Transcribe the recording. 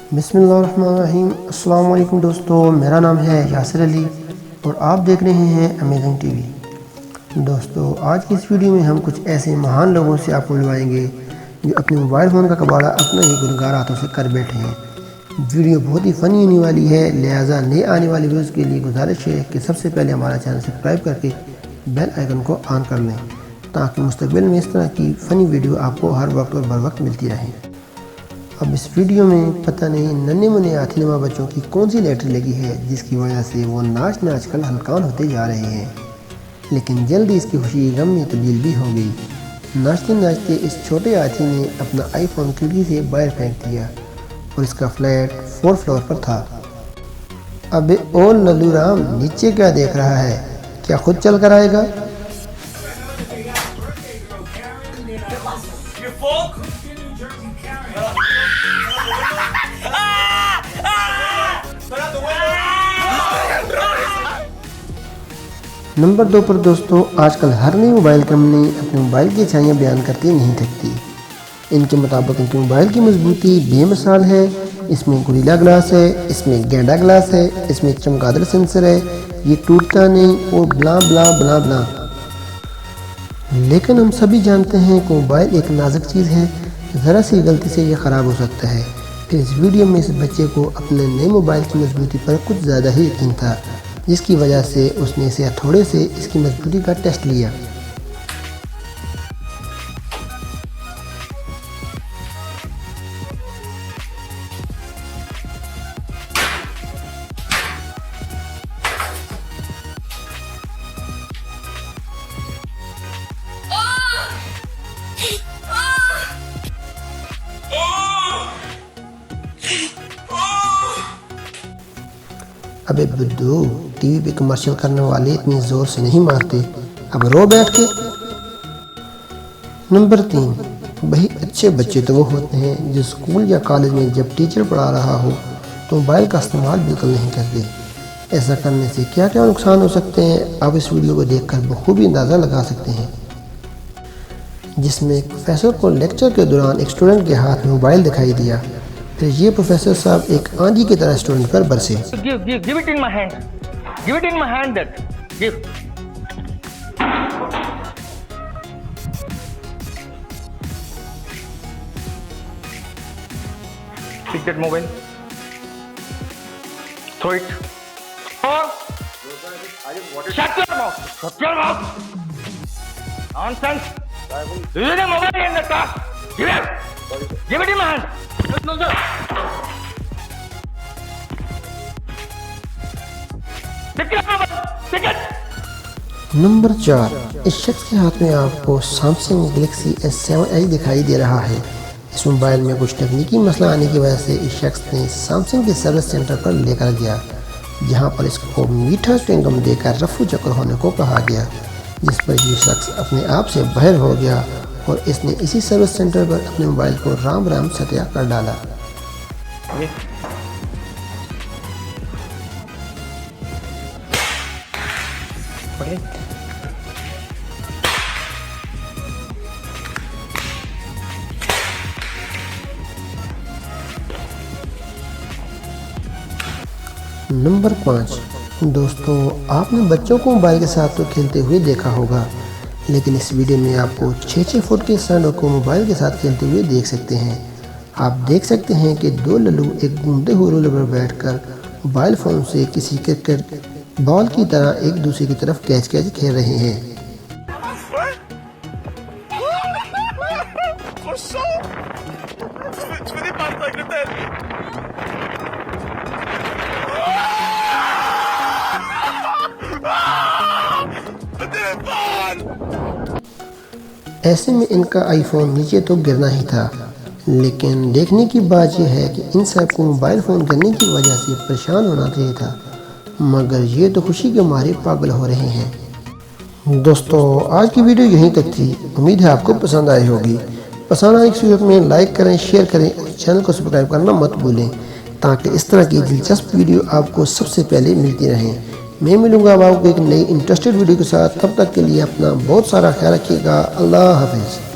बिस्मिल्लाहिर्रहमानिर्रहीम। अस्सलाम वालेकुम दोस्तों, मेरा नाम है यासिर अली और आप देख रहे हैं अमेजिंग टीवी। दोस्तों, आज की इस वीडियो में हम कुछ ऐसे महान लोगों से आपको मिलवाएंगे जो अपने मोबाइल फ़ोन का कबाड़ा अपने ही गुनहगार हाथों से कर बैठे हैं। वीडियो बहुत ही फ़नी होने वाली है, लिहाजा नए आने वाले व्यूज़ के लिए गुजारिश है कि सबसे पहले हमारा चैनल सब्सक्राइब करके बेल आइकन को ऑन कर लें ताकि मुस्तकबिल में इस तरह की फ़नी वीडियो आपको हर वक्त और बर वक्त मिलती रहे। अब इस वीडियो में पता नहीं नन्हे मुन्ने आथिनुमा बच्चों की कौन सी लैटरी लगी है जिसकी वजह से वो नाच कर हलकान होते जा रहे हैं, लेकिन जल्दी इसकी खुशी गम में तब्दील भी हो गई। नाचते नाचते इस छोटे हाथी ने अपना आईफोन खिड़की से बाहर फेंक दिया और इसका फ्लैट 4th फ्लोर पर था। अबे ओ लल्लू राम, नीचे क्या देख रहा है? क्या खुद चल कर आएगा? नंबर 2 पर दोस्तों, आजकल हर नई मोबाइल कंपनी अपने मोबाइल की अच्छाइयाँ बयान करती नहीं थकती। इनके मुताबिक इनके मोबाइल की मजबूती बेमिसाल है। इसमें गोरिल्ला ग्लास है, इसमें गैंडा ग्लास है, इसमें चमगादड़ सेंसर है, ये टूटता नहीं और ब्ला ब्ला ब्ला ब्ला। लेकिन हम सभी जानते हैं कि मोबाइल एक नाजुक चीज़ है, ज़रा सी गलती से ये ख़राब हो सकता है। फिर इस वीडियो में इस बच्चे को अपने नए मोबाइल की मजबूती पर कुछ ज़्यादा ही यकीन था, जिसकी वजह से उसने इसे थोड़े से इसकी मजबूती का टेस्ट लिया। अबे बुद्धू, टीवी पे कमर्शियल करने वाले इतनी जोर से नहीं मारते, अब रो बैठ के। नंबर 3, भाई अच्छे बच्चे तो वो होते हैं जो स्कूल या कॉलेज में जब टीचर पढ़ा रहा हो तो मोबाइल का इस्तेमाल बिल्कुल नहीं करते। ऐसा करने से क्या क्या नुकसान हो सकते हैं आप इस वीडियो को देखकर बखूबी अंदाज़ा लगा सकते हैं, जिसमें एक प्रोफेसर को लेक्चर के दौरान एक स्टूडेंट के हाथ में मोबाइल दिखाई दिया। फिर ये प्रोफेसर साहब एक आंधी की तरह स्टूडेंट पर बरसे। Give it in my hand. Give it in my hand. That give. Pick that mobile. Throw it. Oh. Shut your mouth. Shut your mouth. Nonsense. Do you need a mobile in the class? Give it. Give it in my hand. No, sir. Number 4, इस शख्स के हाथ में आपको Samsung Galaxy S7i दिखाई दे रहा है। इस मोबाइल में कुछ तकनीकी मसला आने की वजह से इस शख्स ने सैमसंग के सर्विस सेंटर पर लेकर गया, जहां पर इसको मीठा च्युइंगम देकर रफू चक्कर होने को कहा गया, जिस पर ये शख्स अपने आप से बाहर हो गया और इसने इसी सर्विस सेंटर पर अपने मोबाइल को राम राम सत्या कर डाला। नंबर 5, दोस्तों आपने बच्चों को मोबाइल के साथ तो खेलते हुए देखा होगा, लेकिन इस वीडियो में आपको 6-6 फुट के सैंडो को मोबाइल के साथ खेलते हुए देख सकते हैं। आप देख सकते हैं कि 2 लल्लू एक घूमते हुए रोलर पर बैठकर मोबाइल फ़ोन से किसी क्रिकेट बॉल की तरह एक दूसरे की तरफ कैच खेल रहे हैं। ऐसे में इनका आईफोन नीचे तो गिरना ही था, लेकिन देखने की बात यह है कि इन सब को मोबाइल फ़ोन गिरने की वजह से परेशान होना चाहिए था, मगर ये तो खुशी के मारे पागल हो रहे हैं। दोस्तों, आज की वीडियो यहीं तक थी। उम्मीद है आपको पसंद आई होगी। पसंद आने की सूरत में लाइक करें, शेयर करें और चैनल को सब्सक्राइब करना मत भूलें ताकि इस तरह की दिलचस्प वीडियो आपको सबसे पहले मिलती रहें। मैं मिलूंगा अब आपको एक नई इंटरेस्टेड वीडियो के साथ। तब तक के लिए अपना बहुत सारा ख्याल रखिएगा। अल्लाह हाफिज़।